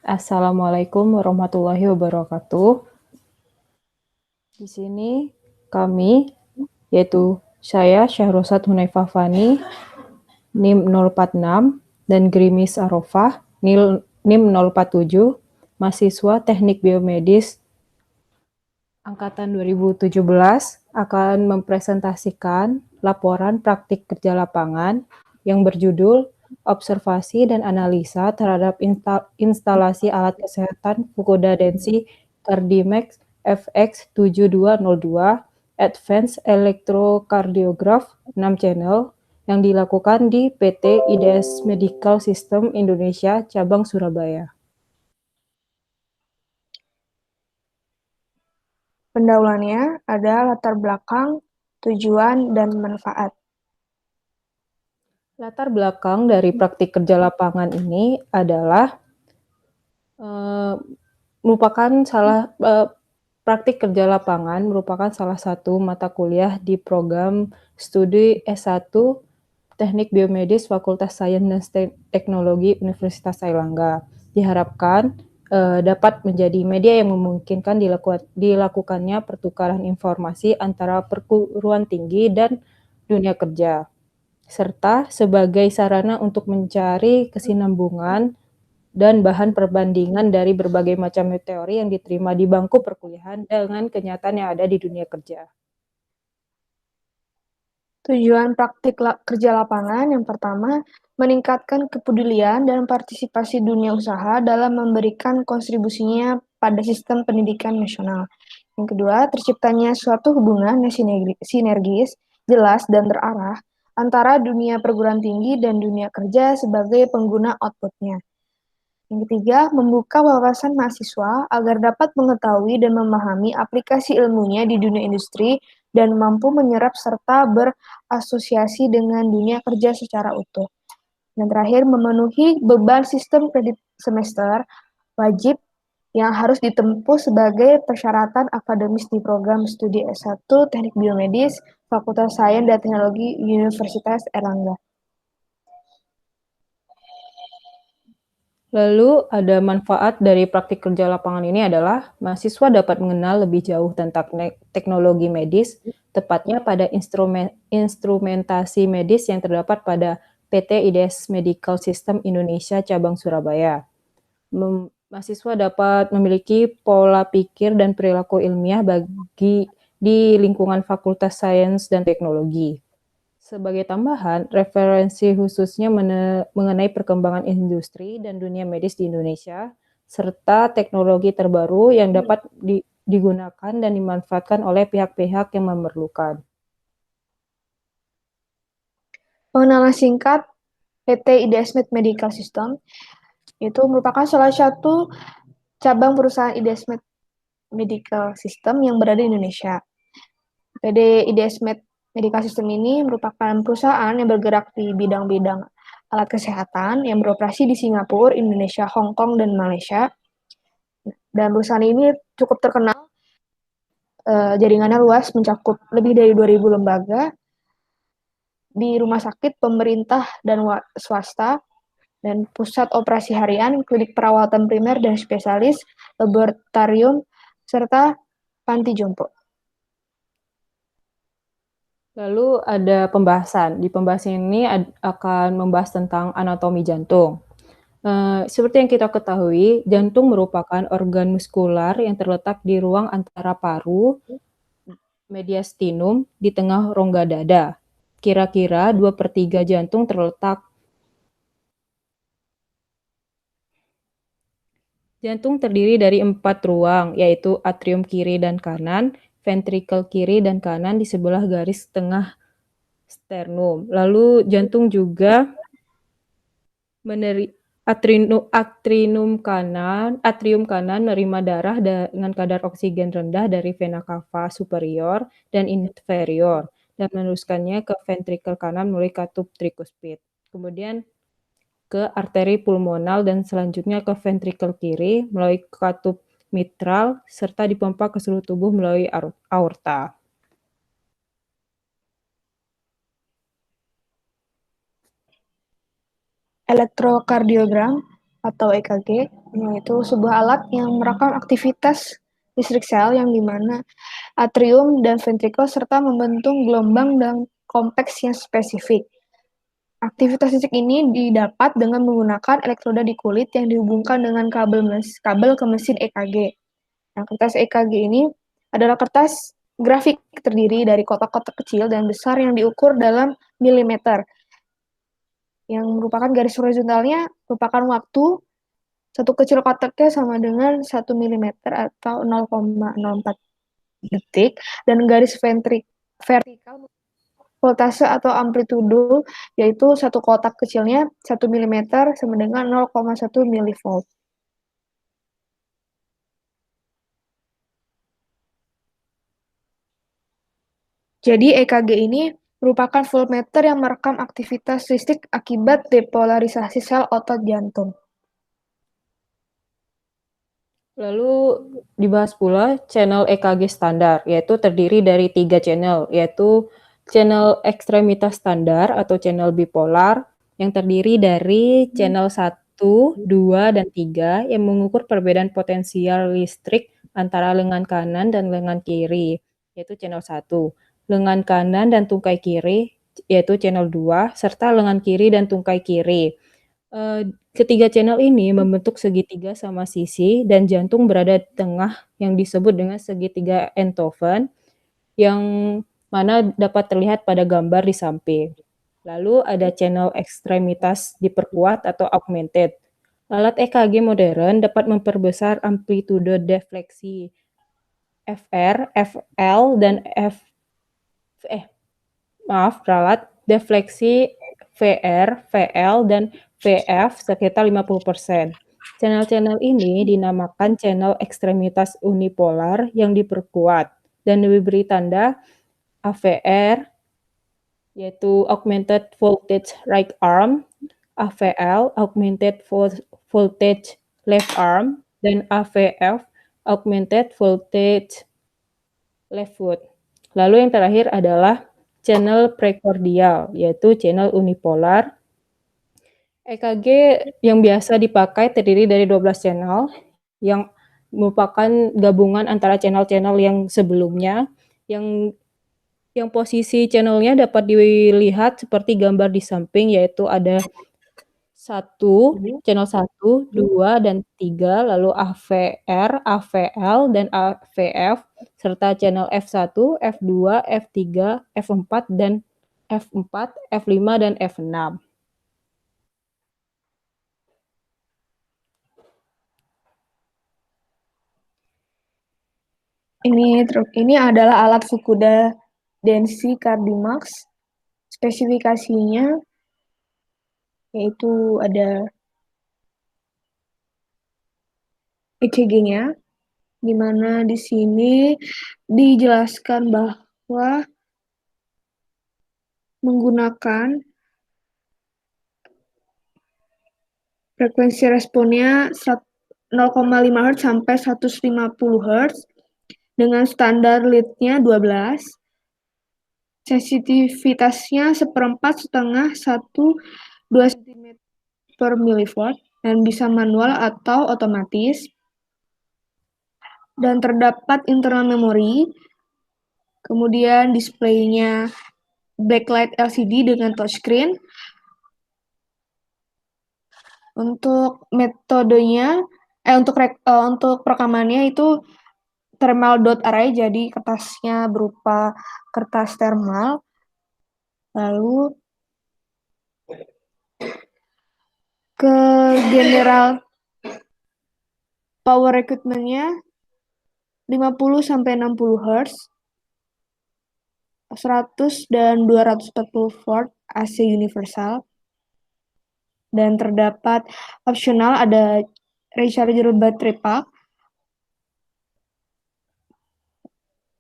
Assalamualaikum warahmatullahi wabarakatuh. Di sini kami, yaitu saya Syahrosat Hunaifah Fani, NIM 046, dan Grimis Arofah, NIM 047, mahasiswa Teknik Biomedis Angkatan 2017, akan mempresentasikan laporan praktik kerja lapangan yang berjudul Observasi dan Analisa terhadap instalasi alat kesehatan Fukuda Densi Cardimax FX7202 Advanced Electrocardiograph 6 channel yang dilakukan di PT IDS Medical System Indonesia Cabang Surabaya. Pendahuluannya ada latar belakang, tujuan, dan manfaat. Latar belakang dari praktik kerja lapangan ini adalah praktik kerja lapangan merupakan salah satu mata kuliah di program studi S1 Teknik Biomedis Fakultas Sains dan Teknologi Universitas Airlangga. Diharapkan dapat menjadi media yang memungkinkan dilakukannya pertukaran informasi antara perguruan tinggi dan dunia kerja, serta sebagai sarana untuk mencari kesinambungan dan bahan perbandingan dari berbagai macam teori yang diterima di bangku perkuliahan dengan kenyataan yang ada di dunia kerja. Tujuan praktik kerja lapangan yang pertama, meningkatkan kepedulian dan partisipasi dunia usaha dalam memberikan kontribusinya pada sistem pendidikan nasional. Yang kedua, terciptanya suatu hubungan yang sinergis, jelas, dan terarah antara dunia perguruan tinggi dan dunia kerja sebagai pengguna outputnya. Yang ketiga, membuka wawasan mahasiswa agar dapat mengetahui dan memahami aplikasi ilmunya di dunia industri dan mampu menyerap serta berasosiasi dengan dunia kerja secara utuh. Dan terakhir, memenuhi beban sistem kredit semester wajib yang harus ditempuh sebagai persyaratan akademis di program studi S1 Teknik Biomedis Fakultas Sains dan Teknologi Universitas Airlangga. Lalu ada manfaat dari praktik kerja lapangan ini adalah mahasiswa dapat mengenal lebih jauh tentang teknologi medis, tepatnya pada instrumentasi medis yang terdapat pada PT IDS Medical System Indonesia Cabang Surabaya. Mahasiswa dapat memiliki pola pikir dan perilaku ilmiah di lingkungan Fakultas Sains dan Teknologi. Sebagai tambahan, referensi khususnya mengenai perkembangan industri dan dunia medis di Indonesia, serta teknologi terbaru yang dapat digunakan dan dimanfaatkan oleh pihak-pihak yang memerlukan. Pengenalan singkat PT IDS Medical System itu merupakan salah satu cabang perusahaan IDS Medical System yang berada di Indonesia. PT IDS Medical System ini merupakan perusahaan yang bergerak di bidang-bidang alat kesehatan yang beroperasi di Singapura, Indonesia, Hong Kong, dan Malaysia. Dan perusahaan ini cukup terkenal, jaringannya luas, mencakup lebih dari 2.000 lembaga di rumah sakit, pemerintah, dan swasta, dan pusat operasi harian, klinik perawatan primer dan spesialis, laboratorium, serta panti jompo. Lalu ada pembahasan. Di pembahasan ini akan membahas tentang anatomi jantung. Seperti yang kita ketahui, jantung merupakan organ muskular yang terletak di ruang antara paru, mediastinum, di tengah rongga dada. Kira-kira 2/3 jantung terletak. Jantung terdiri dari 4 ruang, yaitu atrium kiri dan kanan, ventrikel kiri dan kanan di sebelah garis tengah sternum. Lalu jantung juga atrium kanan menerima darah dengan kadar oksigen rendah dari vena cava superior dan inferior dan meneruskannya ke ventrikel kanan melalui katup trikuspid. Kemudian ke arteri pulmonal dan selanjutnya ke ventrikel kiri melalui katup mitral serta dipompa ke seluruh tubuh melalui aorta. Elektrokardiogram atau EKG, yaitu sebuah alat yang merekam aktivitas listrik sel yang dimana atrium dan ventrikel serta membentuk gelombang dan kompleks yang spesifik. Aktivitas listrik ini didapat dengan menggunakan elektroda di kulit yang dihubungkan dengan kabel ke mesin EKG. Nah, kertas EKG ini adalah kertas grafik terdiri dari kotak-kotak kecil dan besar yang diukur dalam milimeter. Yang merupakan garis horizontalnya merupakan waktu, satu kecil kotaknya sama dengan 1 milimeter atau 0,04 detik, dan garis vertikal voltase atau amplitudo, yaitu satu kotak kecilnya 1 milimeter sama dengan 0,1 milivolt. Jadi EKG ini merupakan voltmeter yang merekam aktivitas listrik akibat depolarisasi sel otot jantung. Lalu dibahas pula channel EKG standar, yaitu terdiri dari 3 channel, yaitu channel ekstremitas standar atau channel bipolar, yang terdiri dari channel 1, 2, dan 3 yang mengukur perbedaan potensial listrik antara lengan kanan dan lengan kiri, yaitu channel 1. Lengan kanan dan tungkai kiri, yaitu channel 2, serta lengan kiri dan tungkai kiri. Ketiga channel ini membentuk segitiga sama sisi dan jantung berada di tengah yang disebut dengan segitiga Enthoven, yang mana dapat terlihat pada gambar di samping. Lalu ada channel ekstremitas diperkuat atau augmented. Alat EKG modern dapat memperbesar amplitude defleksi FR, FL, dan ralat defleksi VR, VL, dan VF sekitar 50%. Channel-channel ini dinamakan channel ekstremitas unipolar yang diperkuat dan diberi tanda AVR, yaitu Augmented Voltage Right Arm, AVL, Augmented Voltage Left Arm, dan AVF, Augmented Voltage Left Foot. Lalu yang terakhir adalah channel prekordial, yaitu channel unipolar. EKG yang biasa dipakai terdiri dari 12 channel, yang merupakan gabungan antara channel-channel yang sebelumnya, yang posisi channelnya dapat dilihat seperti gambar di samping, yaitu ada channel 1, 2, dan 3, lalu AVR, AVL, dan AVF, serta channel F1, F2, F3, F4, dan F4, F5, dan F6. Ini adalah alat Fukuda Densi Cardimax. Spesifikasinya yaitu ada ECG-nya, di mana di sini dijelaskan bahwa menggunakan frekuensi responnya 0,5 Hz sampai 150 Hz dengan standar lead-nya 12, sensitivitasnya 1/4, 2 cm per milivolt, dan bisa manual atau otomatis, dan terdapat internal memory, kemudian displaynya backlight LCD dengan touchscreen. Untuk metodenya, untuk rekamannya itu thermal dot array, jadi kertasnya berupa kertas thermal. Lalu ke general power recruitment-nya 50 sampai 60 Hz, 100 dan 240 volt AC universal. Dan terdapat opsional ada rechargeable battery pack.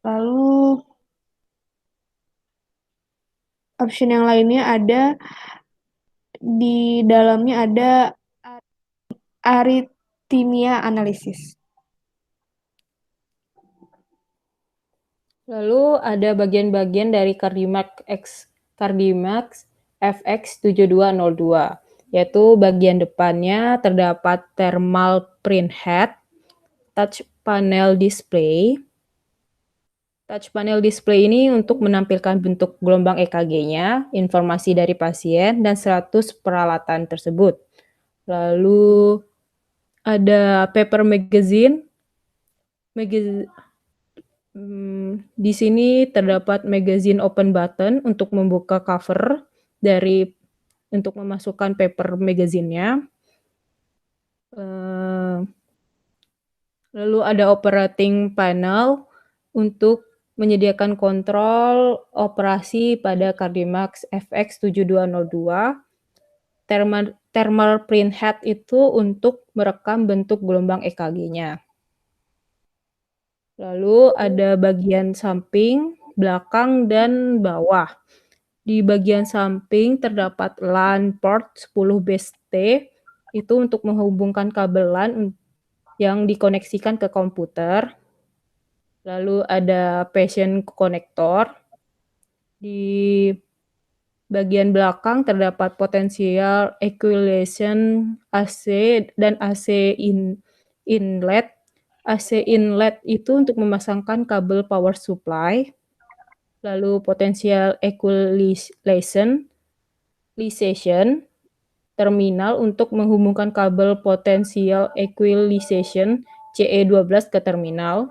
Lalu option yang lainnya ada di dalamnya ada arrhythmia analysis. Lalu ada bagian-bagian dari Cardimax FX7202, yaitu bagian depannya terdapat thermal printhead, touch panel display. Touch panel display ini untuk menampilkan bentuk gelombang EKG-nya, informasi dari pasien, dan status peralatan tersebut. Lalu ada paper magazine. Di sini terdapat magazine open button untuk membuka cover untuk memasukkan paper magazine-nya. Lalu ada operating panel untuk menyediakan kontrol operasi pada Cardimax FX7202. Thermal printhead itu untuk merekam bentuk gelombang EKG-nya. Lalu ada bagian samping, belakang, dan bawah. Di bagian samping terdapat LAN port 10 base T, itu untuk menghubungkan kabel LAN yang dikoneksikan ke komputer. Lalu ada patient connector. Di bagian belakang terdapat potensial equalization AC dan AC inlet. AC inlet itu untuk memasangkan kabel power supply. Lalu potensial equalization terminal untuk menghubungkan kabel potensial equalization CE12 ke terminal.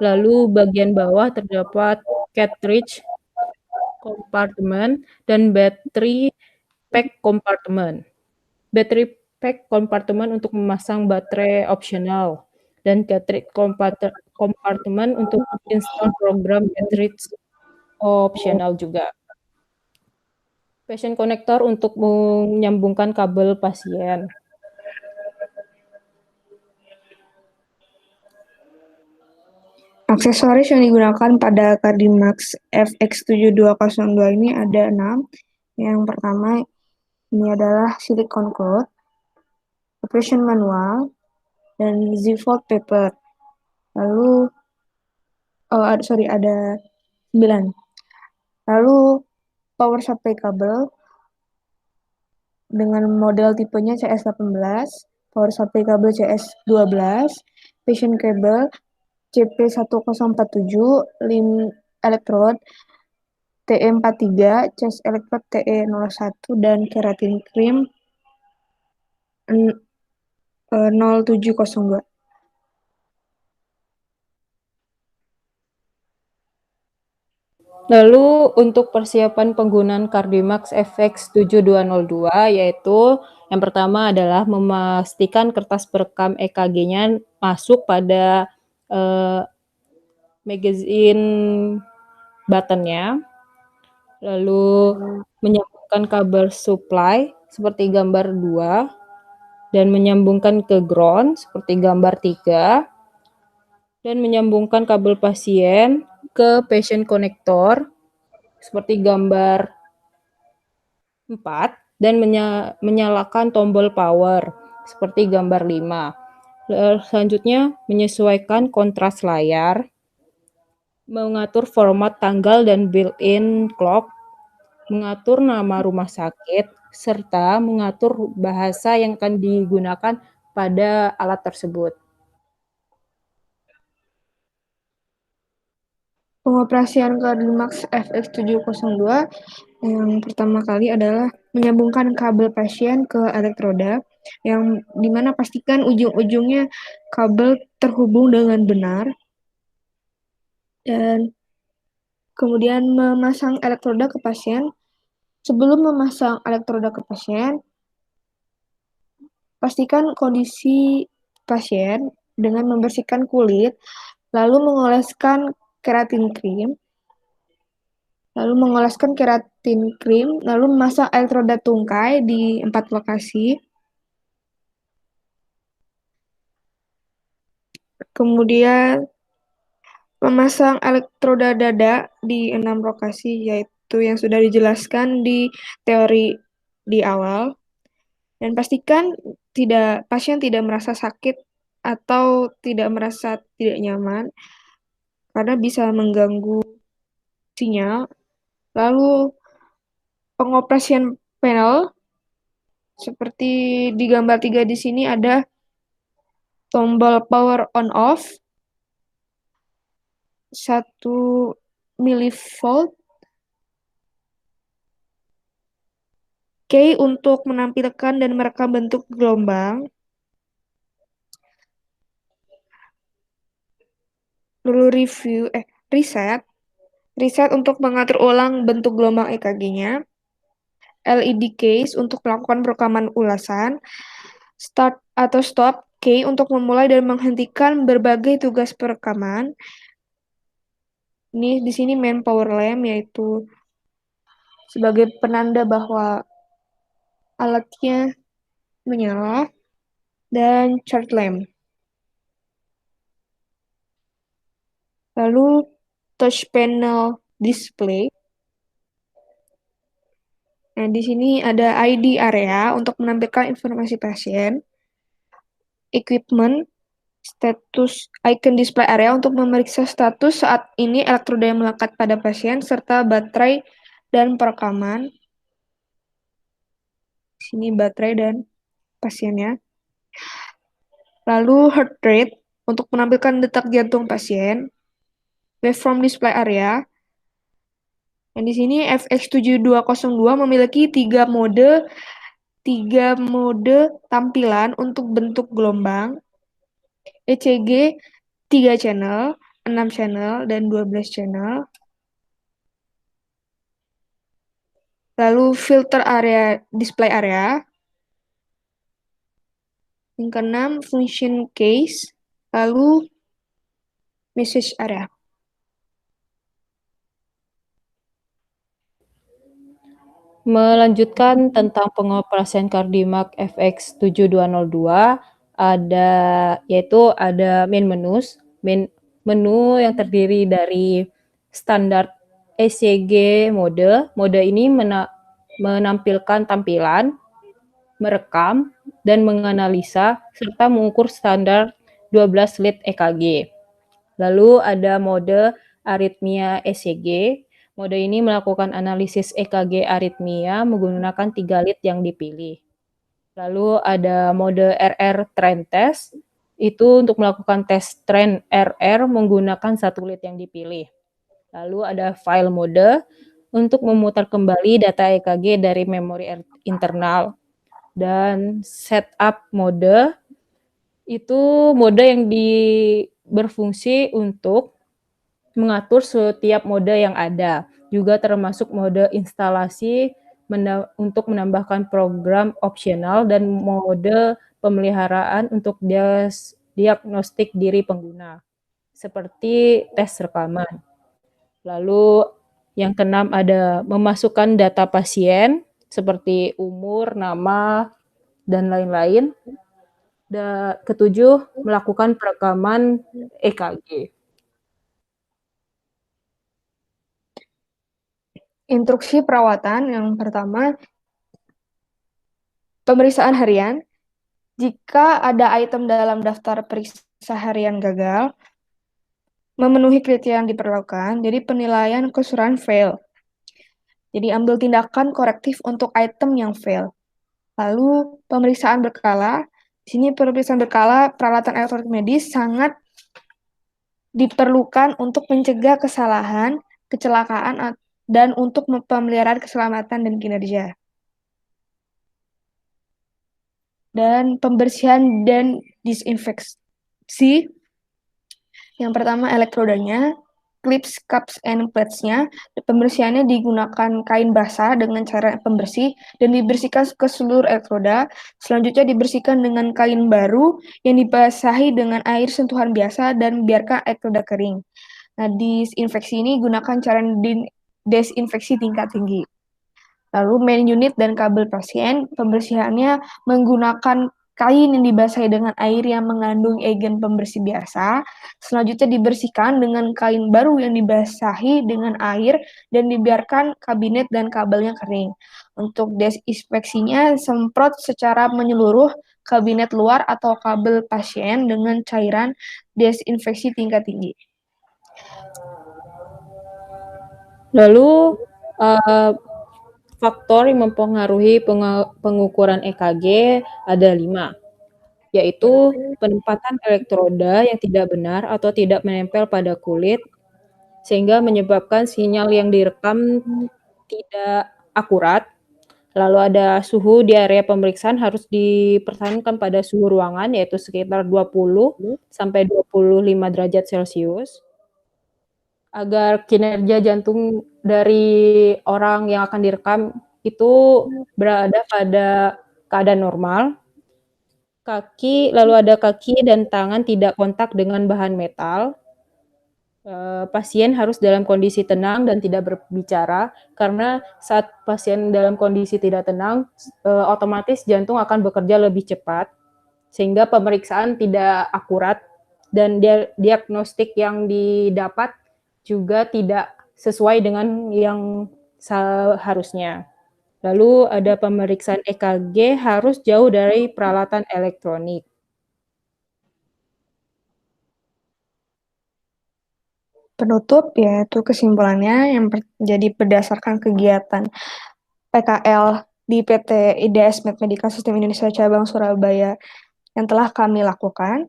Lalu bagian bawah terdapat cartridge compartment dan battery pack compartment. Battery pack compartment untuk memasang baterai opsional dan cartridge compartment untuk install program cartridge opsional juga. Patient connector untuk menyambungkan kabel pasien. Aksesoris yang digunakan pada Cardimax FX7202 ini ada 6. Yang pertama ini adalah silicone cloth, operation manual, dan Z-fold paper. Lalu ada 9. Lalu power supply kabel dengan model tipenya CS18, power supply kabel CS12, patient cable CP1047, lim electrode TE43, chest electrode TE01, dan keratin cream 0702. Lalu untuk persiapan penggunaan Cardimax FX7202 yaitu yang pertama adalah memastikan kertas perekam EKG-nya masuk pada magazine button-nya. Lalu menyambungkan kabel supply seperti gambar 2 dan menyambungkan ke ground seperti gambar 3 dan menyambungkan kabel pasien ke patient connector seperti gambar 4 dan menyalakan tombol power seperti gambar 5. Selanjutnya menyesuaikan kontras layar, mengatur format tanggal dan built-in clock, mengatur nama rumah sakit, serta mengatur bahasa yang akan digunakan pada alat tersebut. Pengoperasian Cardimax FX702 yang pertama kali adalah menyambungkan kabel pasien ke elektroda, yang dimana pastikan ujung-ujungnya kabel terhubung dengan benar, dan kemudian memasang elektroda ke pasien. Sebelum memasang elektroda ke pasien, pastikan kondisi pasien dengan membersihkan kulit, lalu mengoleskan keratin krim, lalu memasang elektroda tungkai di 4 lokasi. Kemudian memasang elektroda dada di 6 lokasi, yaitu yang sudah dijelaskan di teori di awal. Dan pastikan pasien tidak merasa sakit atau tidak merasa tidak nyaman, karena bisa mengganggu sinyal. Lalu pengoperasian panel Seperti di gambar 3 di sini ada tombol power on off 1 milivolt, K untuk menampilkan dan merekam bentuk gelombang, lalu reset untuk mengatur ulang bentuk gelombang EKG-nya, LED case untuk melakukan perekaman ulasan, start atau stop K untuk memulai dan menghentikan berbagai tugas perekaman. Ini di sini main power lamp, yaitu sebagai penanda bahwa alatnya menyala, dan chart lamp. Lalu touch panel display. Nah, di sini ada ID area untuk menampilkan informasi pasien, equipment, status icon display area untuk memeriksa status saat ini elektroda yang melekat pada pasien, serta baterai dan perekaman. Sini baterai dan pasiennya. Lalu heart rate untuk menampilkan detak jantung pasien, waveform display area. Dan di sini FX7202 memiliki tiga mode tampilan untuk bentuk gelombang, ECG 3 channel, 6 channel, dan 12 channel. Lalu filter area, display area. Yang keenam, function case. Lalu message area. Melanjutkan tentang pengoperasian Cardimax FX7202, ada main menu yang terdiri dari standar ECG mode. Mode ini menampilkan tampilan, merekam, dan menganalisa, serta mengukur standar 12 lead EKG. Lalu ada mode aritmia ECG. Mode ini melakukan analisis EKG aritmia menggunakan 3 lead yang dipilih. Lalu ada mode RR trend test. Itu untuk melakukan tes trend RR menggunakan 1 lead yang dipilih. Lalu ada file mode untuk memutar kembali data EKG dari memori internal. Dan setup mode itu mode yang berfungsi untuk mengatur setiap mode yang ada, juga termasuk mode instalasi untuk menambahkan program opsional dan mode pemeliharaan untuk diagnostik diri pengguna, seperti tes rekaman. Lalu yang keenam ada memasukkan data pasien seperti umur, nama, dan lain-lain. Dan ketujuh, melakukan perekaman EKG. Instruksi perawatan yang pertama, pemeriksaan harian. Jika ada item dalam daftar periksa harian gagal, memenuhi kriteria yang diperlukan, jadi penilaian keseluruhan fail. Jadi ambil tindakan korektif untuk item yang fail. Lalu pemeriksaan berkala. Di sini pemeriksaan berkala peralatan elektronik medis sangat diperlukan untuk mencegah kesalahan, kecelakaan, dan untuk pemeliharaan keselamatan dan kinerja. Dan pembersihan dan disinfeksi. Yang pertama elektrodanya, clips, cups, and plates-nya. Pembersihannya digunakan kain basah dengan cara pembersih dan dibersihkan ke seluruh elektroda. Selanjutnya dibersihkan dengan kain baru yang dibasahi dengan air sentuhan biasa dan biarkan elektroda kering. Nah, disinfeksi ini gunakan cara desinfeksi tingkat tinggi. Lalu main unit dan kabel pasien, pembersihannya menggunakan kain yang dibasahi dengan air yang mengandung agen pembersih biasa. Selanjutnya dibersihkan dengan kain baru yang dibasahi dengan air dan dibiarkan kabinet dan kabelnya kering. Untuk desinfeksinya, semprot secara menyeluruh kabinet luar atau kabel pasien dengan cairan desinfeksi tingkat tinggi. Lalu faktor yang mempengaruhi pengukuran EKG ada 5, yaitu penempatan elektroda yang tidak benar atau tidak menempel pada kulit, sehingga menyebabkan sinyal yang direkam tidak akurat. Lalu ada suhu di area pemeriksaan harus dipertahankan pada suhu ruangan, yaitu sekitar 20 sampai 25 derajat Celcius, agar kinerja jantung dari orang yang akan direkam itu berada pada keadaan normal. Lalu ada kaki dan tangan tidak kontak dengan bahan metal. Pasien harus dalam kondisi tenang dan tidak berbicara, karena saat pasien dalam kondisi tidak tenang, otomatis jantung akan bekerja lebih cepat, sehingga pemeriksaan tidak akurat dan diagnostik yang didapat juga tidak sesuai dengan yang seharusnya. Lalu ada pemeriksaan EKG harus jauh dari peralatan elektronik. Penutup yaitu kesimpulannya yang jadi berdasarkan kegiatan PKL di PT IDS Med Medical System Indonesia Cabang Surabaya yang telah kami lakukan.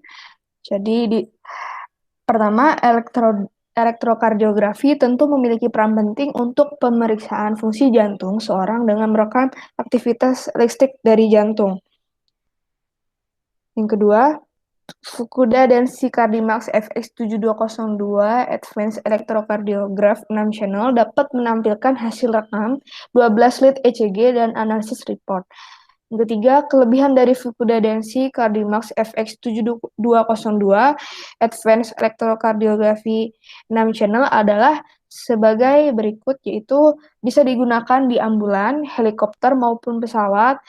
Jadi pertama, elektrokardiografi tentu memiliki peran penting untuk pemeriksaan fungsi jantung seorang dengan merekam aktivitas listrik dari jantung. Yang kedua, Fukuda dan Cardimax FX7202 Advanced Electrocardiograph 6 channel dapat menampilkan hasil rekam 12 lead ECG dan analisis report. Yang ketiga, kelebihan dari Fukuda dan Cardimax FX7202 Advanced Electrocardiography 6 channel adalah sebagai berikut, yaitu bisa digunakan di ambulan, helikopter maupun pesawat,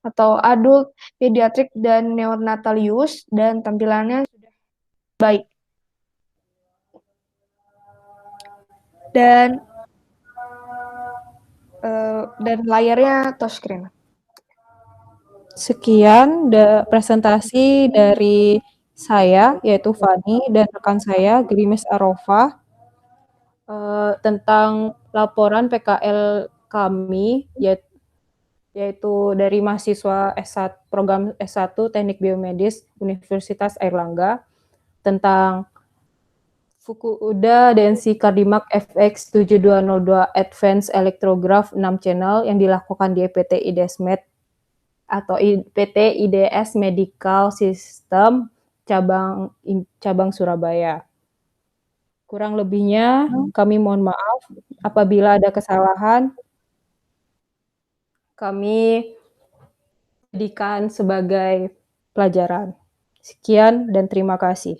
atau adult, pediatrik, dan neonatal use, dan tampilannya sudah baik. Dan layarnya touchscreen. Sekian presentasi dari saya, yaitu Fani, dan rekan saya, Grimes Arofa, tentang laporan PKL kami, yaitu dari mahasiswa program S1 Teknik Biomedis Universitas Airlangga, tentang Fukuda dan Cardimax FX7202 Advanced Electrograph 6 channel yang dilakukan di PT IDS Med atau PT IDS Medical System cabang Surabaya. Kurang lebihnya kami mohon maaf apabila ada kesalahan. Kami jadikan sebagai pelajaran. Sekian dan terima kasih.